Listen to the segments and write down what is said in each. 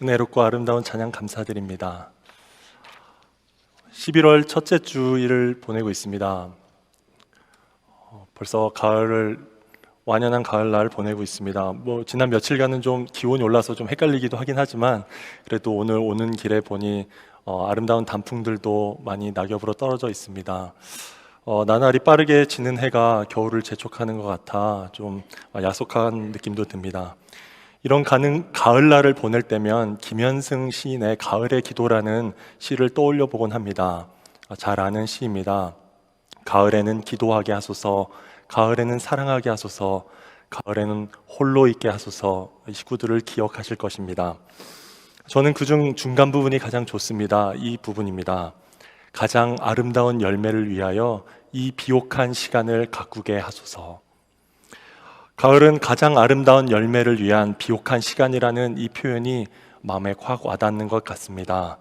은혜롭고 아름다운 찬양 감사드립니다. 11월 첫째 주일을 보내고 있습니다. 벌써 완연한 가을날 보내고 있습니다. 지난 며칠간은 좀 기온이 올라서 좀 헷갈리기도 하긴 하지만 그래도 오늘 오는 길에 보니 아름다운 단풍들도 많이 낙엽으로 떨어져 있습니다. 나날이 빠르게 지는 해가 겨울을 재촉하는 것 같아 좀 야속한 느낌도 듭니다. 이런 가을날을 보낼 때면 김현승 시인의 가을의 기도라는 시를 떠올려 보곤 합니다. 잘 아는 시입니다. 가을에는 기도하게 하소서, 가을에는 사랑하게 하소서, 가을에는 홀로 있게 하소서. 이 구들을 기억하실 것입니다. 저는 그중 중간 부분이 가장 좋습니다. 이 부분입니다. 가장 아름다운 열매를 위하여 이 비옥한 시간을 가꾸게 하소서. 가을은 가장 아름다운 열매를 위한 비옥한 시간이라는 이 표현이 마음에 확 와닿는 것 같습니다.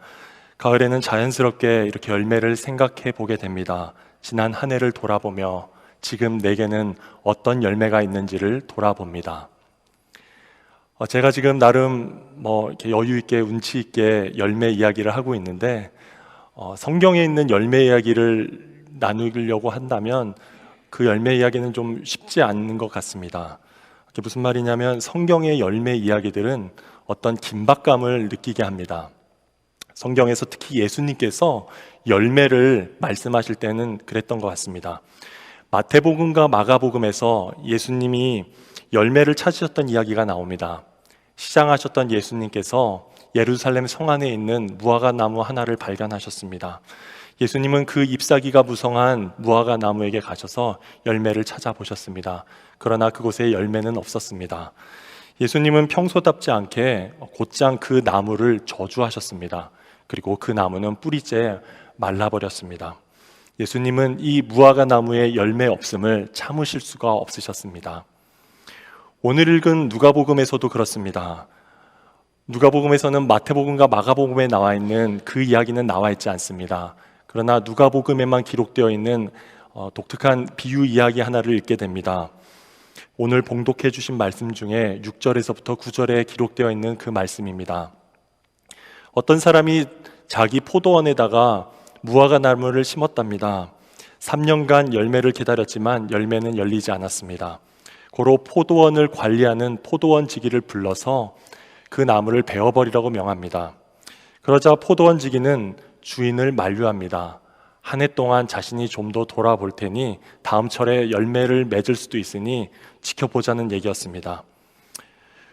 가을에는 자연스럽게 이렇게 열매를 생각해 보게 됩니다. 지난 한 해를 돌아보며 지금 내게는 어떤 열매가 있는지를 돌아봅니다. 제가 지금 나름 이렇게 여유 있게 운치 있게 열매 이야기를 하고 있는데 성경에 있는 열매 이야기를 나누려고 한다면 그 열매 이야기는 좀 쉽지 않는 것 같습니다. 그게 무슨 말이냐면 성경의 열매 이야기들은 어떤 긴박감을 느끼게 합니다. 성경에서 특히 예수님께서 열매를 말씀하실 때는 그랬던 것 같습니다. 마태복음과 마가복음에서 예수님이 열매를 찾으셨던 이야기가 나옵니다. 시장하셨던 예수님께서 예루살렘 성 안에 있는 무화과 나무 하나를 발견하셨습니다. 예수님은 그 잎사귀가 무성한 무화과 나무에게 가셔서 열매를 찾아보셨습니다. 그러나 그곳에 열매는 없었습니다. 예수님은 평소답지 않게 곧장 그 나무를 저주하셨습니다. 그리고 그 나무는 뿌리째 말라버렸습니다. 예수님은 이 무화과 나무의 열매 없음을 참으실 수가 없으셨습니다. 오늘 읽은 누가복음에서도 그렇습니다. 누가복음에서는 마태복음과 마가복음에 나와 있는 그 이야기는 나와 있지 않습니다. 그러나 누가복음에만 기록되어 있는 독특한 비유 이야기 하나를 읽게 됩니다. 오늘 봉독해 주신 말씀 중에 6절에서부터 9절에 기록되어 있는 그 말씀입니다. 어떤 사람이 자기 포도원에다가 무화과 나무를 심었답니다. 3년간 열매를 기다렸지만 열매는 열리지 않았습니다. 고로 포도원을 관리하는 포도원지기를 불러서 그 나무를 베어버리라고 명합니다. 그러자 포도원지기는 주인을 만류합니다. 한 해 동안 자신이 좀 더 돌아볼 테니 다음 철에 열매를 맺을 수도 있으니 지켜보자는 얘기였습니다.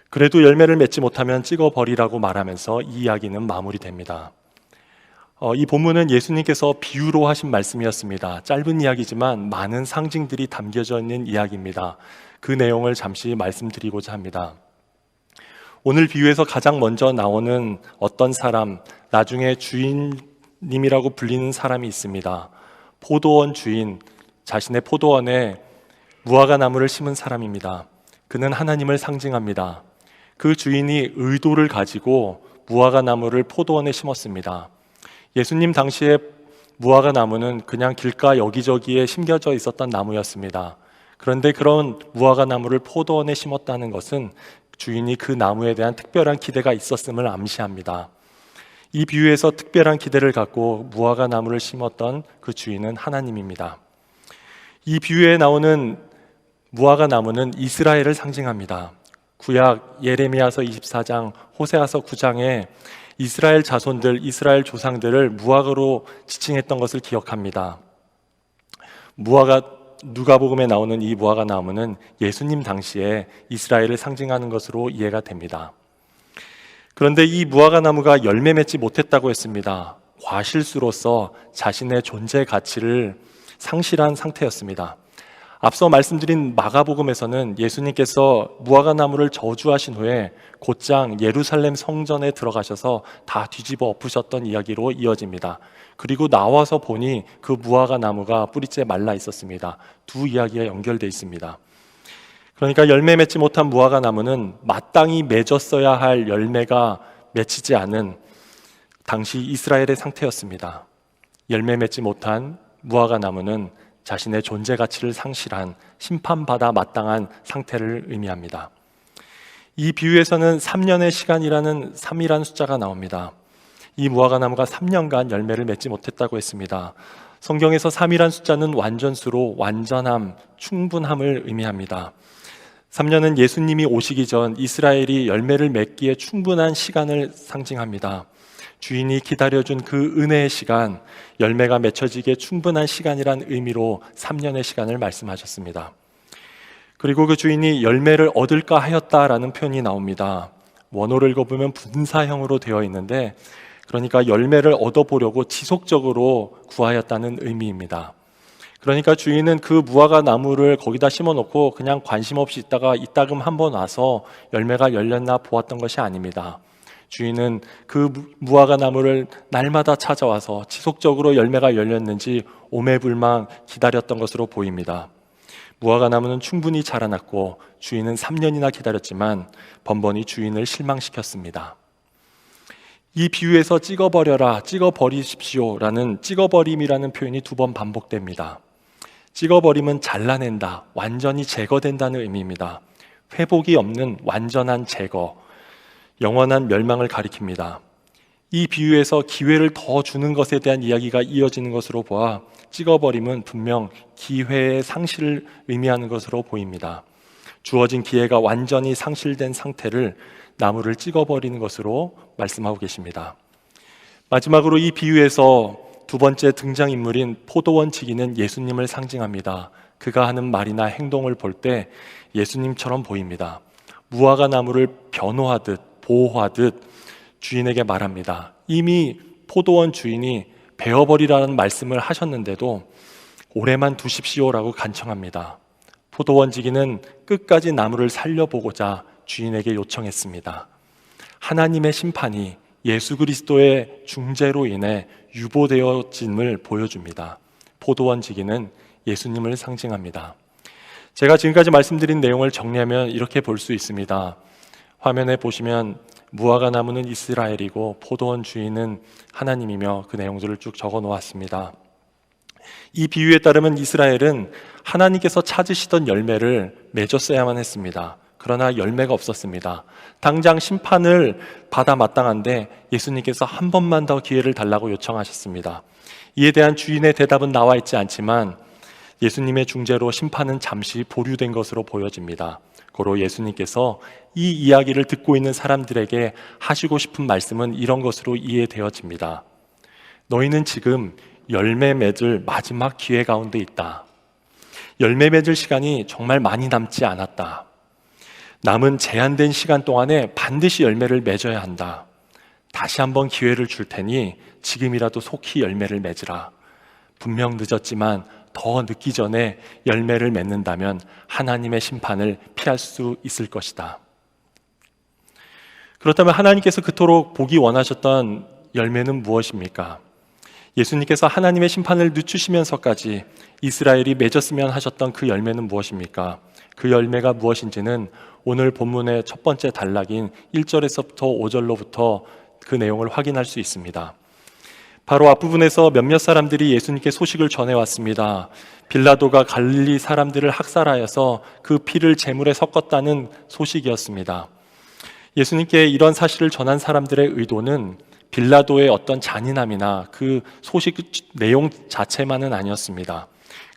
그래도 열매를 맺지 못하면 찍어버리라고 말하면서 이 이야기는 마무리됩니다. 이 본문은 예수님께서 비유로 하신 말씀이었습니다. 짧은 이야기지만 많은 상징들이 담겨져 있는 이야기입니다. 그 내용을 잠시 말씀드리고자 합니다. 오늘 비유에서 가장 먼저 나오는 어떤 사람, 나중에 주인님이라고 불리는 사람이 있습니다. 포도원 주인, 자신의 포도원에 무화과 나무를 심은 사람입니다. 그는 하나님을 상징합니다. 그 주인이 의도를 가지고 무화과 나무를 포도원에 심었습니다. 예수님 당시에 무화과 나무는 그냥 길가 여기저기에 심겨져 있었던 나무였습니다. 그런데 그런 무화과 나무를 포도원에 심었다는 것은 주인이 그 나무에 대한 특별한 기대가 있었음을 암시합니다. 이 비유에서 특별한 기대를 갖고 무화과 나무를 심었던 그 주인은 하나님입니다. 이 비유에 나오는 무화과 나무는 이스라엘을 상징합니다. 구약 예레미야서 24장, 호세아서 9장에 이스라엘 자손들, 이스라엘 조상들을 무화과로 지칭했던 것을 기억합니다. 누가복음에 나오는 이 무화과 나무는 예수님 당시에 이스라엘을 상징하는 것으로 이해가 됩니다. 그런데 이 무화과 나무가 열매 맺지 못했다고 했습니다. 과실수로서 자신의 존재 가치를 상실한 상태였습니다. 앞서 말씀드린 마가복음에서는 예수님께서 무화과 나무를 저주하신 후에 곧장 예루살렘 성전에 들어가셔서 다 뒤집어 엎으셨던 이야기로 이어집니다. 그리고 나와서 보니 그 무화과 나무가 뿌리째 말라 있었습니다. 두 이야기가 연결되어 있습니다. 그러니까 열매 맺지 못한 무화과 나무는 마땅히 맺었어야 할 열매가 맺히지 않은 당시 이스라엘의 상태였습니다. 열매 맺지 못한 무화과 나무는 자신의 존재 가치를 상실한 심판받아 마땅한 상태를 의미합니다. 이 비유에서는 3년의 시간이라는 3이라는 숫자가 나옵니다. 이 무화과 나무가 3년간 열매를 맺지 못했다고 했습니다. 성경에서 3이란 숫자는 완전수로 완전함, 충분함을 의미합니다. 3년은 예수님이 오시기 전 이스라엘이 열매를 맺기에 충분한 시간을 상징합니다. 주인이 기다려준 그 은혜의 시간, 열매가 맺혀지기에 충분한 시간이란 의미로 3년의 시간을 말씀하셨습니다. 그리고 그 주인이 열매를 얻을까 하였다라는 표현이 나옵니다. 원어를 읽어보면 분사형으로 되어 있는데, 그러니까 열매를 얻어보려고 지속적으로 구하였다는 의미입니다. 그러니까 주인은 그 무화과 나무를 거기다 심어놓고 그냥 관심 없이 있다가 이따금 한번 와서 열매가 열렸나 보았던 것이 아닙니다. 주인은 그 무화과 나무를 날마다 찾아와서 지속적으로 열매가 열렸는지 오매불망 기다렸던 것으로 보입니다. 무화과 나무는 충분히 자라났고 주인은 3년이나 기다렸지만 번번이 주인을 실망시켰습니다. 이 비유에서 찍어버려라, 찍어버리십시오라는 찍어버림이라는 표현이 2번 반복됩니다. 찍어버림은 잘라낸다, 완전히 제거된다는 의미입니다. 회복이 없는 완전한 제거, 영원한 멸망을 가리킵니다. 이 비유에서 기회를 더 주는 것에 대한 이야기가 이어지는 것으로 보아 찍어버림은 분명 기회의 상실을 의미하는 것으로 보입니다. 주어진 기회가 완전히 상실된 상태를 나무를 찍어버리는 것으로 말씀하고 계십니다. 마지막으로 이 비유에서 2번째 등장인물인 포도원 지기는 예수님을 상징합니다. 그가 하는 말이나 행동을 볼 때 예수님처럼 보입니다. 무화과 나무를 변호하듯 보호하듯 주인에게 말합니다. 이미 포도원 주인이 베어버리라는 말씀을 하셨는데도 오래만 두십시오라고 간청합니다. 포도원 지기는 끝까지 나무를 살려보고자 주인에게 요청했습니다. 하나님의 심판이 예수 그리스도의 중재로 인해 유보되어짐을 보여줍니다. 포도원 지기는 예수님을 상징합니다. 제가 지금까지 말씀드린 내용을 정리하면 이렇게 볼 수 있습니다. 화면에 보시면 무화과 나무는 이스라엘이고 포도원 주인은 하나님이며 그 내용들을 쭉 적어 놓았습니다. 이 비유에 따르면 이스라엘은 하나님께서 찾으시던 열매를 맺었어야만 했습니다. 그러나 열매가 없었습니다. 당장 심판을 받아 마땅한데 예수님께서 한 번만 더 기회를 달라고 요청하셨습니다. 이에 대한 주인의 대답은 나와 있지 않지만 예수님의 중재로 심판은 잠시 보류된 것으로 보여집니다. 고로 예수님께서 이 이야기를 듣고 있는 사람들에게 하시고 싶은 말씀은 이런 것으로 이해되어집니다. 너희는 지금 열매 맺을 마지막 기회 가운데 있다. 열매 맺을 시간이 정말 많이 남지 않았다. 남은 제한된 시간 동안에 반드시 열매를 맺어야 한다. 다시 한번 기회를 줄 테니 지금이라도 속히 열매를 맺으라. 분명 늦었지만 더 늦기 전에 열매를 맺는다면 하나님의 심판을 피할 수 있을 것이다. 그렇다면 하나님께서 그토록 보기 원하셨던 열매는 무엇입니까? 예수님께서 하나님의 심판을 늦추시면서까지 이스라엘이 맺었으면 하셨던 그 열매는 무엇입니까? 그 열매가 무엇인지는 오늘 본문의 첫 번째 단락인 1절에서부터 5절로부터 그 내용을 확인할 수 있습니다. 바로 앞부분에서 몇몇 사람들이 예수님께 소식을 전해왔습니다. 빌라도가 갈릴리 사람들을 학살하여서 그 피를 제물에 섞었다는 소식이었습니다. 예수님께 이런 사실을 전한 사람들의 의도는 빌라도의 어떤 잔인함이나 그 소식 내용 자체만은 아니었습니다.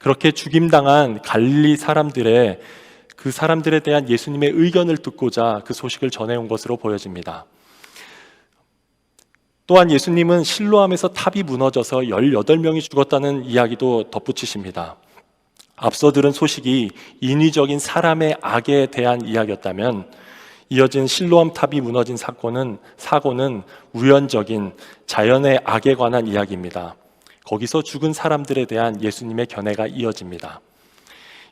그렇게 죽임당한 갈릴리 사람들의 그 사람들에 대한 예수님의 의견을 듣고자 그 소식을 전해온 것으로 보여집니다. 또한 예수님은 실로암에서 탑이 무너져서 18명이 죽었다는 이야기도 덧붙이십니다. 앞서 들은 소식이 인위적인 사람의 악에 대한 이야기였다면 이어진 실로암 탑이 무너진 사고는 우연적인 자연의 악에 관한 이야기입니다. 거기서 죽은 사람들에 대한 예수님의 견해가 이어집니다.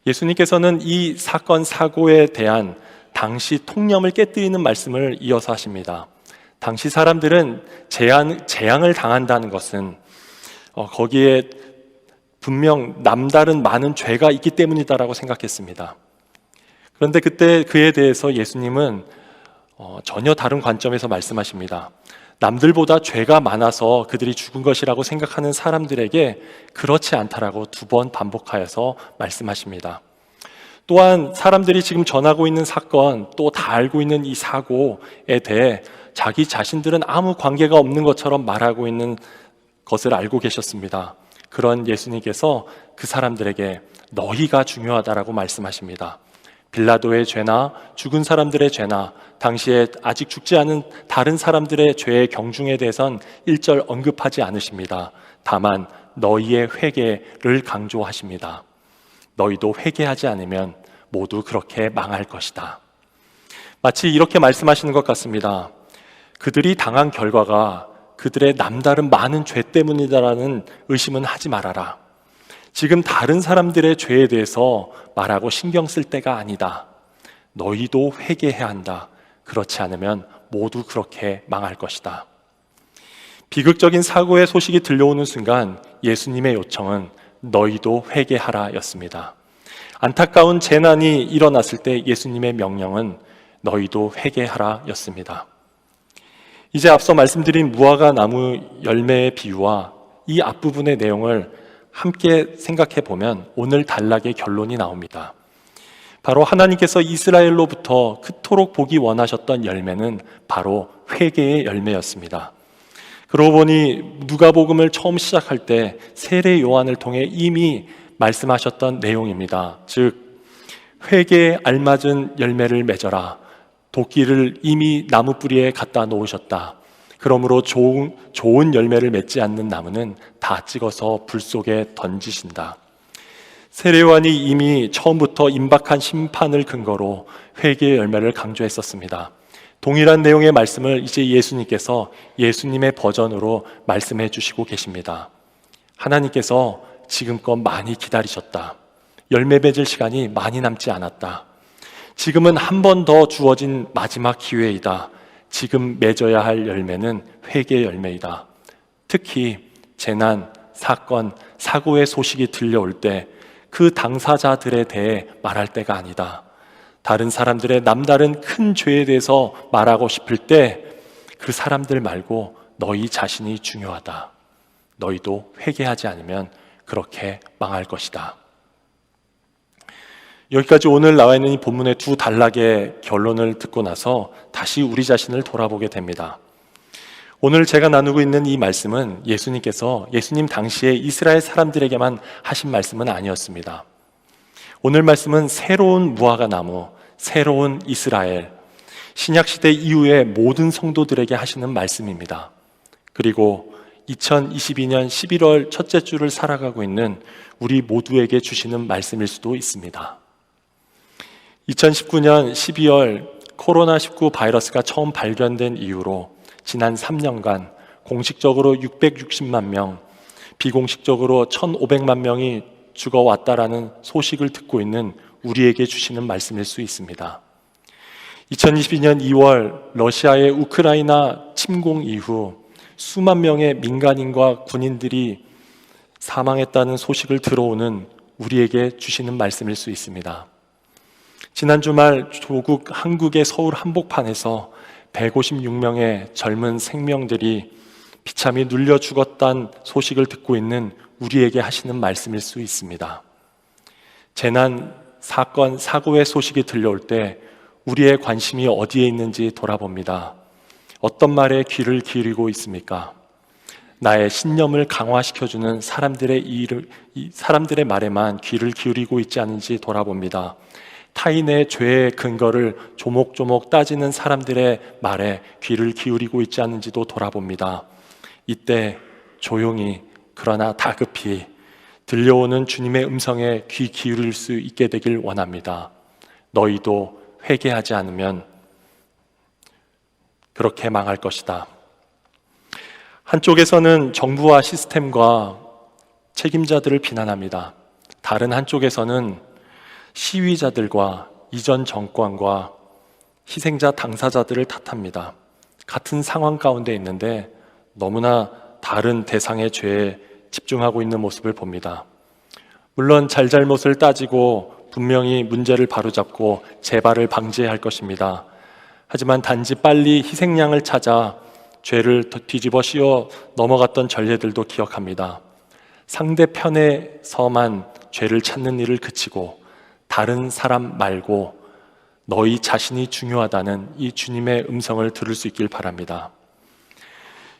예수님께서는 이 사건 사고에 대한 당시 통념을 깨뜨리는 말씀을 이어서 하십니다. 당시 사람들은 재앙을 당한다는 것은 거기에 분명 남다른 많은 죄가 있기 때문이다라고 생각했습니다. 그런데 그때 그에 대해서 예수님은 전혀 다른 관점에서 말씀하십니다. 남들보다 죄가 많아서 그들이 죽은 것이라고 생각하는 사람들에게 그렇지 않다라고 2번 반복하여서 말씀하십니다. 또한 사람들이 지금 전하고 있는 사건, 또 다 알고 있는 이 사고에 대해 자기 자신들은 아무 관계가 없는 것처럼 말하고 있는 것을 알고 계셨습니다. 그런 예수님께서 그 사람들에게 너희가 중요하다라고 말씀하십니다. 빌라도의 죄나 죽은 사람들의 죄나 당시에 아직 죽지 않은 다른 사람들의 죄의 경중에 대해선 일절 언급하지 않으십니다. 다만 너희의 회개를 강조하십니다. 너희도 회개하지 않으면 모두 그렇게 망할 것이다. 마치 이렇게 말씀하시는 것 같습니다. 그들이 당한 결과가 그들의 남다른 많은 죄 때문이다라는 의심은 하지 말아라. 지금 다른 사람들의 죄에 대해서 말하고 신경 쓸 때가 아니다. 너희도 회개해야 한다. 그렇지 않으면 모두 그렇게 망할 것이다. 비극적인 사고의 소식이 들려오는 순간 예수님의 요청은 너희도 회개하라 였습니다. 안타까운 재난이 일어났을 때 예수님의 명령은 너희도 회개하라 였습니다. 이제 앞서 말씀드린 무화과 나무 열매의 비유와 이 앞부분의 내용을 함께 생각해 보면 오늘 단락의 결론이 나옵니다. 바로 하나님께서 이스라엘로부터 그토록 보기 원하셨던 열매는 바로 회개의 열매였습니다. 그러고 보니 누가복음을 처음 시작할 때 세례 요한을 통해 이미 말씀하셨던 내용입니다. 즉 회개에 알맞은 열매를 맺어라. 도끼를 이미 나무 뿌리에 갖다 놓으셨다. 그러므로 좋은 열매를 맺지 않는 나무는 다 찍어서 불 속에 던지신다. 세례 요한이 이미 처음부터 임박한 심판을 근거로 회개의 열매를 강조했었습니다. 동일한 내용의 말씀을 이제 예수님께서 예수님의 버전으로 말씀해 주시고 계십니다. 하나님께서 지금껏 많이 기다리셨다. 열매 맺을 시간이 많이 남지 않았다. 지금은 한 번 더 주어진 마지막 기회이다. 지금 맺어야 할 열매는 회개의 열매이다. 특히 재난, 사건, 사고의 소식이 들려올 때 그 당사자들에 대해 말할 때가 아니다. 다른 사람들의 남다른 큰 죄에 대해서 말하고 싶을 때 그 사람들 말고 너희 자신이 중요하다. 너희도 회개하지 않으면 그렇게 망할 것이다. 여기까지 오늘 나와 있는 이 본문의 두 단락의 결론을 듣고 나서 다시 우리 자신을 돌아보게 됩니다. 오늘 제가 나누고 있는 이 말씀은 예수님께서 예수님 당시에 이스라엘 사람들에게만 하신 말씀은 아니었습니다. 오늘 말씀은 새로운 무화과 나무, 새로운 이스라엘, 신약시대 이후의 모든 성도들에게 하시는 말씀입니다. 그리고 2022년 11월 첫째 주를 살아가고 있는 우리 모두에게 주시는 말씀일 수도 있습니다. 2019년 12월 코로나19 바이러스가 처음 발견된 이후로 지난 3년간 공식적으로 660만 명, 비공식적으로 1,500만 명이 죽어왔다라는 소식을 듣고 있는 우리에게 주시는 말씀일 수 있습니다. 2022년 2월 러시아의 우크라이나 침공 이후 수만 명의 민간인과 군인들이 사망했다는 소식을 들어오는 우리에게 주시는 말씀일 수 있습니다. 지난 주말 조국 한국의 서울 한복판에서 156명의 젊은 생명들이 비참히 눌려 죽었다는 소식을 듣고 있는 우리에게 하시는 말씀일 수 있습니다. 재난, 사건, 사고의 소식이 들려올 때 우리의 관심이 어디에 있는지 돌아봅니다. 어떤 말에 귀를 기울이고 있습니까? 나의 신념을 강화시켜주는 사람들의 말에만 귀를 기울이고 있지 않은지 돌아봅니다. 타인의 죄의 근거를 조목조목 따지는 사람들의 말에 귀를 기울이고 있지 않은지도 돌아봅니다. 이때 조용히 그러나 다급히 들려오는 주님의 음성에 귀 기울일 수 있게 되길 원합니다. 너희도 회개하지 않으면 그렇게 망할 것이다. 한쪽에서는 정부와 시스템과 책임자들을 비난합니다. 다른 한쪽에서는 시위자들과 이전 정권과 희생자 당사자들을 탓합니다. 같은 상황 가운데 있는데 너무나 다른 대상의 죄에 집중하고 있는 모습을 봅니다. 물론 잘잘못을 따지고 분명히 문제를 바로잡고 재발을 방지해야 할 것입니다. 하지만 단지 빨리 희생양을 찾아 죄를 뒤집어 씌워 넘어갔던 전례들도 기억합니다. 상대편에서만 죄를 찾는 일을 그치고 다른 사람 말고 너희 자신이 중요하다는 이 주님의 음성을 들을 수 있길 바랍니다.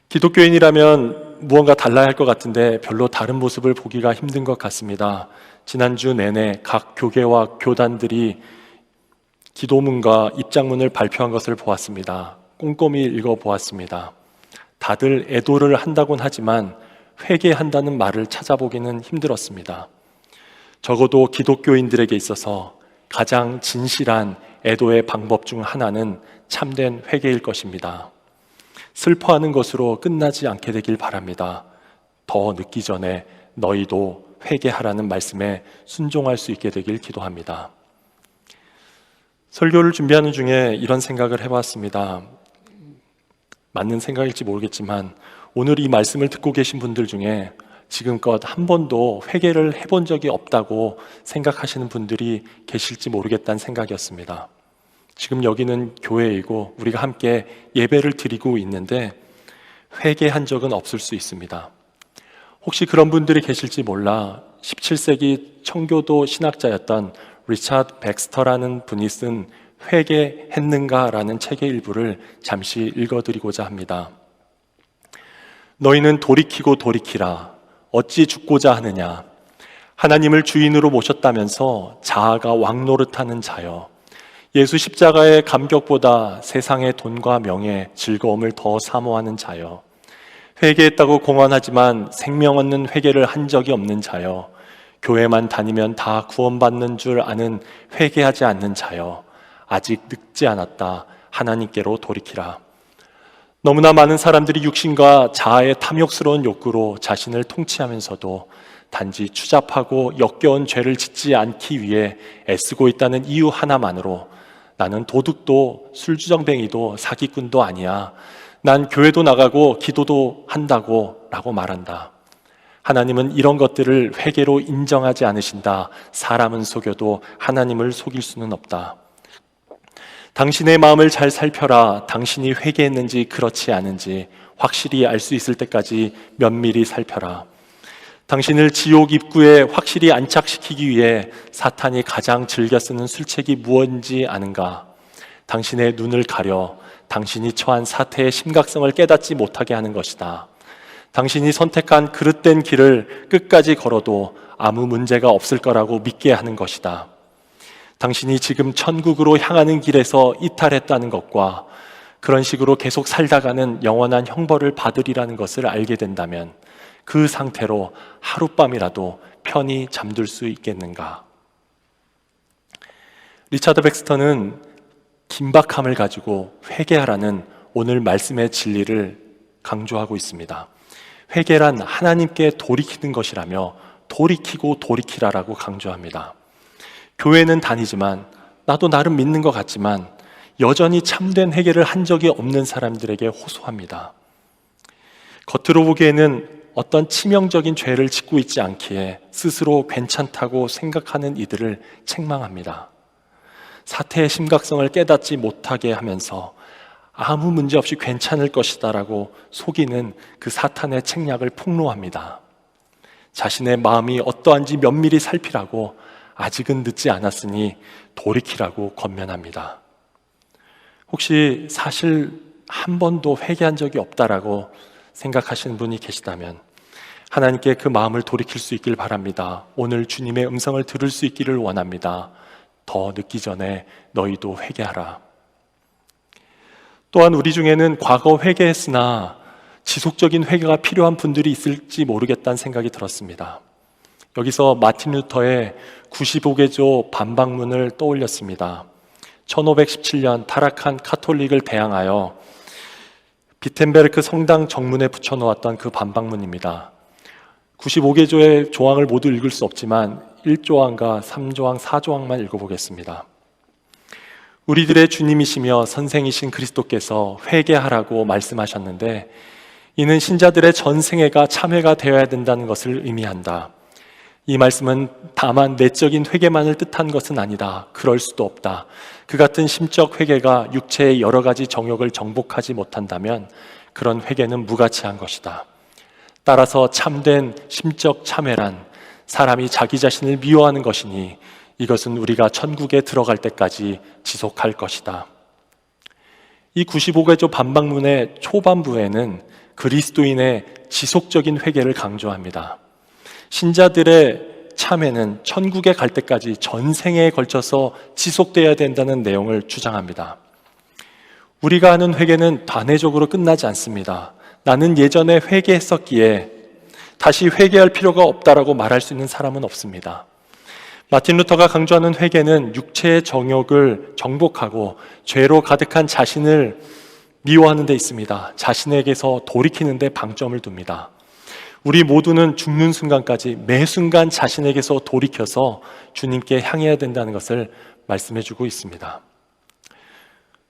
기독교인이라면 무언가 달라야 할 것 같은데 별로 다른 모습을 보기가 힘든 것 같습니다. 지난주 내내 각 교계와 교단들이 기도문과 입장문을 발표한 것을 보았습니다. 꼼꼼히 읽어보았습니다. 다들 애도를 한다곤 하지만 회개한다는 말을 찾아보기는 힘들었습니다. 적어도 기독교인들에게 있어서 가장 진실한 애도의 방법 중 하나는 참된 회개일 것입니다. 슬퍼하는 것으로 끝나지 않게 되길 바랍니다. 더 늦기 전에 너희도 회개하라는 말씀에 순종할 수 있게 되길 기도합니다. 설교를 준비하는 중에 이런 생각을 해봤습니다. 맞는 생각일지 모르겠지만 오늘 이 말씀을 듣고 계신 분들 중에 지금껏 한 번도 회개를 해본 적이 없다고 생각하시는 분들이 계실지 모르겠다는 생각이었습니다. 지금 여기는 교회이고 우리가 함께 예배를 드리고 있는데 회개한 적은 없을 수 있습니다. 혹시 그런 분들이 계실지 몰라 17세기 청교도 신학자였던 리차드 백스터라는 분이 쓴 회개했는가라는 책의 일부를 잠시 읽어드리고자 합니다. 너희는 돌이키고 돌이키라. 어찌 죽고자 하느냐. 하나님을 주인으로 모셨다면서 자아가 왕노릇하는 자여. 예수 십자가의 감격보다 세상의 돈과 명예, 즐거움을 더 사모하는 자여. 회개했다고 공언하지만 생명 얻는 회개를 한 적이 없는 자여. 교회만 다니면 다 구원받는 줄 아는 회개하지 않는 자여. 아직 늙지 않았다. 하나님께로 돌이키라. 너무나 많은 사람들이 육신과 자아의 탐욕스러운 욕구로 자신을 통치하면서도 단지 추잡하고 역겨운 죄를 짓지 않기 위해 애쓰고 있다는 이유 하나만으로 나는 도둑도 술주정뱅이도 사기꾼도 아니야. 난 교회도 나가고 기도도 한다고 라고 말한다. 하나님은 이런 것들을 회개로 인정하지 않으신다. 사람은 속여도 하나님을 속일 수는 없다. 당신의 마음을 잘 살펴라. 당신이 회개했는지 그렇지 않은지 확실히 알 수 있을 때까지 면밀히 살펴라. 당신을 지옥 입구에 확실히 안착시키기 위해 사탄이 가장 즐겨 쓰는 술책이 무엇인지 아는가? 당신의 눈을 가려 당신이 처한 사태의 심각성을 깨닫지 못하게 하는 것이다. 당신이 선택한 그릇된 길을 끝까지 걸어도 아무 문제가 없을 거라고 믿게 하는 것이다. 당신이 지금 천국으로 향하는 길에서 이탈했다는 것과 그런 식으로 계속 살다가는 영원한 형벌을 받으리라는 것을 알게 된다면 그 상태로 하룻밤이라도 편히 잠들 수 있겠는가? 리차드 백스터는 긴박함을 가지고 회개하라는 오늘 말씀의 진리를 강조하고 있습니다. 회개란 하나님께 돌이키는 것이라며 돌이키고 돌이키라라고 강조합니다. 교회는 다니지만 나도 나름 믿는 것 같지만 여전히 참된 회개를 한 적이 없는 사람들에게 호소합니다. 겉으로 보기에는 어떤 치명적인 죄를 짓고 있지 않기에 스스로 괜찮다고 생각하는 이들을 책망합니다. 사태의 심각성을 깨닫지 못하게 하면서 아무 문제 없이 괜찮을 것이다 라고 속이는 그 사탄의 책략을 폭로합니다. 자신의 마음이 어떠한지 면밀히 살피라고 아직은 늦지 않았으니 돌이키라고 권면합니다. 혹시 사실 한 번도 회개한 적이 없다라고 생각하시는 분이 계시다면 하나님께 그 마음을 돌이킬 수 있길 바랍니다. 오늘 주님의 음성을 들을 수 있기를 원합니다. 더 늦기 전에 너희도 회개하라. 또한 우리 중에는 과거 회개했으나 지속적인 회개가 필요한 분들이 있을지 모르겠다는 생각이 들었습니다. 여기서 마틴 루터의 95개조 반박문을 떠올렸습니다. 1517년 타락한 카톨릭을 대항하여 비텐베르크 성당 정문에 붙여놓았던 그 반박문입니다. 95개조의 조항을 모두 읽을 수 없지만 1조항과 3조항, 4조항만 읽어보겠습니다. 우리들의 주님이시며 선생이신 그리스도께서 회개하라고 말씀하셨는데 이는 신자들의 전생애가 참회가 되어야 된다는 것을 의미한다. 이 말씀은 다만 내적인 회개만을 뜻한 것은 아니다. 그럴 수도 없다. 그 같은 심적 회개가 육체의 여러 가지 정욕을 정복하지 못한다면 그런 회개는 무가치한 것이다. 따라서 참된 심적 참회란 사람이 자기 자신을 미워하는 것이니 이것은 우리가 천국에 들어갈 때까지 지속할 것이다. 이 95개조 반박문의 초반부에는 그리스도인의 지속적인 회개를 강조합니다. 신자들의 참회는 천국에 갈 때까지 전생에 걸쳐서 지속되어야 된다는 내용을 주장합니다. 우리가 하는 회개는 단회적으로 끝나지 않습니다. 나는 예전에 회개했었기에 다시 회개할 필요가 없다라고 말할 수 있는 사람은 없습니다. 마틴 루터가 강조하는 회개는 육체의 정욕을 정복하고 죄로 가득한 자신을 미워하는 데 있습니다. 자신에게서 돌이키는 데 방점을 둡니다. 우리 모두는 죽는 순간까지 매 순간 자신에게서 돌이켜서 주님께 향해야 된다는 것을 말씀해주고 있습니다.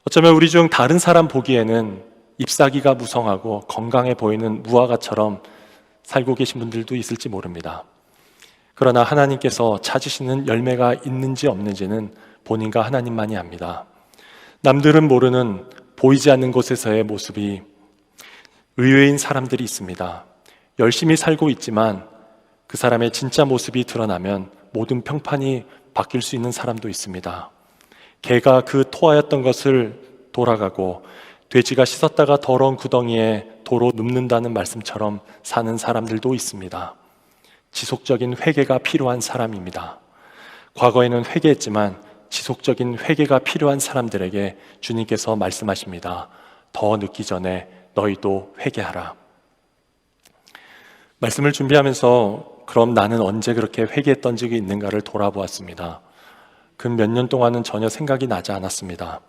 어쩌면 우리 중 다른 사람 보기에는 잎사귀가 무성하고 건강해 보이는 무화과처럼 살고 계신 분들도 있을지 모릅니다. 그러나 하나님께서 찾으시는 열매가 있는지 없는지는 본인과 하나님만이 압니다. 남들은 모르는 보이지 않는 곳에서의 모습이 의외인 사람들이 있습니다. 열심히 살고 있지만 그 사람의 진짜 모습이 드러나면 모든 평판이 바뀔 수 있는 사람도 있습니다. 개가 그 토하였던 것을 돌아가고 돼지가 씻었다가 더러운 구덩이에 도로 눕는다는 말씀처럼 사는 사람들도 있습니다. 지속적인 회개가 필요한 사람입니다. 과거에는 회개했지만 지속적인 회개가 필요한 사람들에게 주님께서 말씀하십니다. 더 늦기 전에 너희도 회개하라. 말씀을 준비하면서 그럼 나는 언제 그렇게 회개했던 적이 있는가를 돌아보았습니다. 그 몇 년 동안은 전혀 생각이 나지 않았습니다.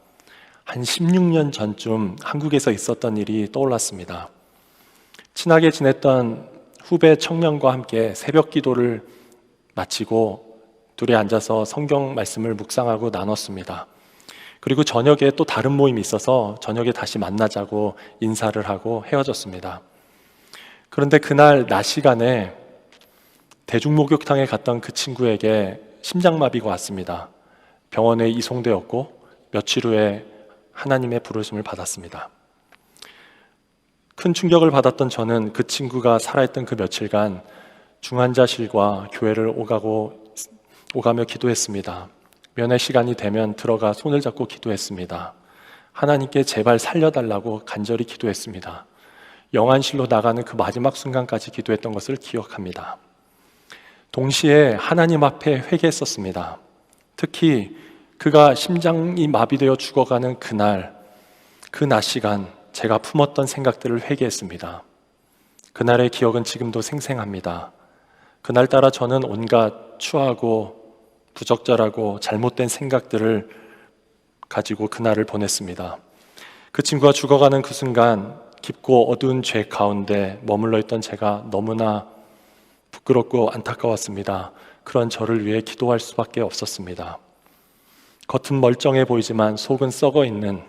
한 16년 전쯤 한국에서 있었던 일이 떠올랐습니다. 친하게 지냈던 후배 청년과 함께 새벽 기도를 마치고 둘이 앉아서 성경 말씀을 묵상하고 나눴습니다. 그리고 저녁에 또 다른 모임이 있어서 저녁에 다시 만나자고 인사를 하고 헤어졌습니다. 그런데 그날 낮 시간에 대중목욕탕에 갔던 그 친구에게 심장마비가 왔습니다. 병원에 이송되었고 며칠 후에 하나님의 부르심을 받았습니다. 큰 충격을 받았던 저는 그 친구가 살아있던 그 며칠간 중환자실과 교회를 오가며 기도했습니다. 면회 시간이 되면 들어가 손을 잡고 기도했습니다. 하나님께 제발 살려달라고 간절히 기도했습니다. 영안실로 나가는 그 마지막 순간까지 기도했던 것을 기억합니다. 동시에 하나님 앞에 회개했었습니다. 특히 그가 심장이 마비되어 죽어가는 그날, 그 낮 시간 제가 품었던 생각들을 회개했습니다. 그날의 기억은 지금도 생생합니다. 그날따라 저는 온갖 추하고 부적절하고 잘못된 생각들을 가지고 그날을 보냈습니다. 그 친구가 죽어가는 그 순간 깊고 어두운 죄 가운데 머물러 있던 제가 너무나 부끄럽고 안타까웠습니다. 그런 저를 위해 기도할 수밖에 없었습니다. 겉은 멀쩡해 보이지만 속은 썩어 있는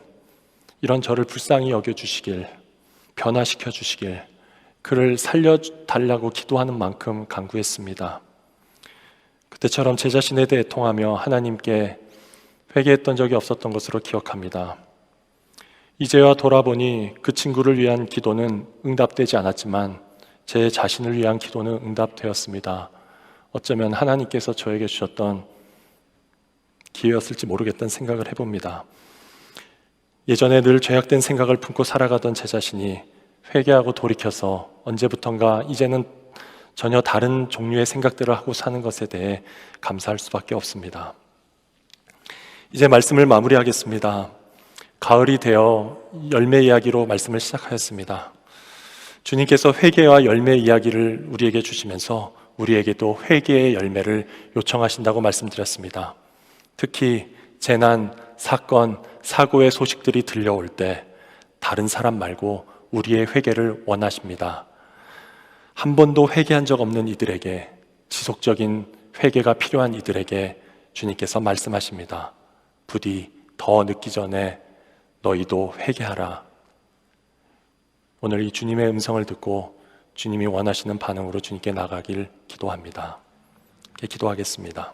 이런 저를 불쌍히 여겨주시길, 변화시켜 주시길, 그를 살려달라고 기도하는 만큼 간구했습니다. 그때처럼 제 자신에 대해 통하며 하나님께 회개했던 적이 없었던 것으로 기억합니다. 이제야 돌아보니 그 친구를 위한 기도는 응답되지 않았지만 제 자신을 위한 기도는 응답되었습니다. 어쩌면 하나님께서 저에게 주셨던 기회였을지 모르겠다는 생각을 해봅니다. 예전에 늘 죄악된 생각을 품고 살아가던 제 자신이 회개하고 돌이켜서 언제부턴가 이제는 전혀 다른 종류의 생각들을 하고 사는 것에 대해 감사할 수밖에 없습니다. 이제 말씀을 마무리하겠습니다. 가을이 되어 열매 이야기로 말씀을 시작하였습니다. 주님께서 회개와 열매 이야기를 우리에게 주시면서 우리에게도 회개의 열매를 요청하신다고 말씀드렸습니다. 특히 재난, 사건, 사고의 소식들이 들려올 때 다른 사람 말고 우리의 회개를 원하십니다. 한 번도 회개한 적 없는 이들에게, 지속적인 회개가 필요한 이들에게 주님께서 말씀하십니다. 부디 더 늦기 전에 너희도 회개하라. 오늘 이 주님의 음성을 듣고 주님이 원하시는 반응으로 주님께 나가길 기도합니다. 기도하겠습니다.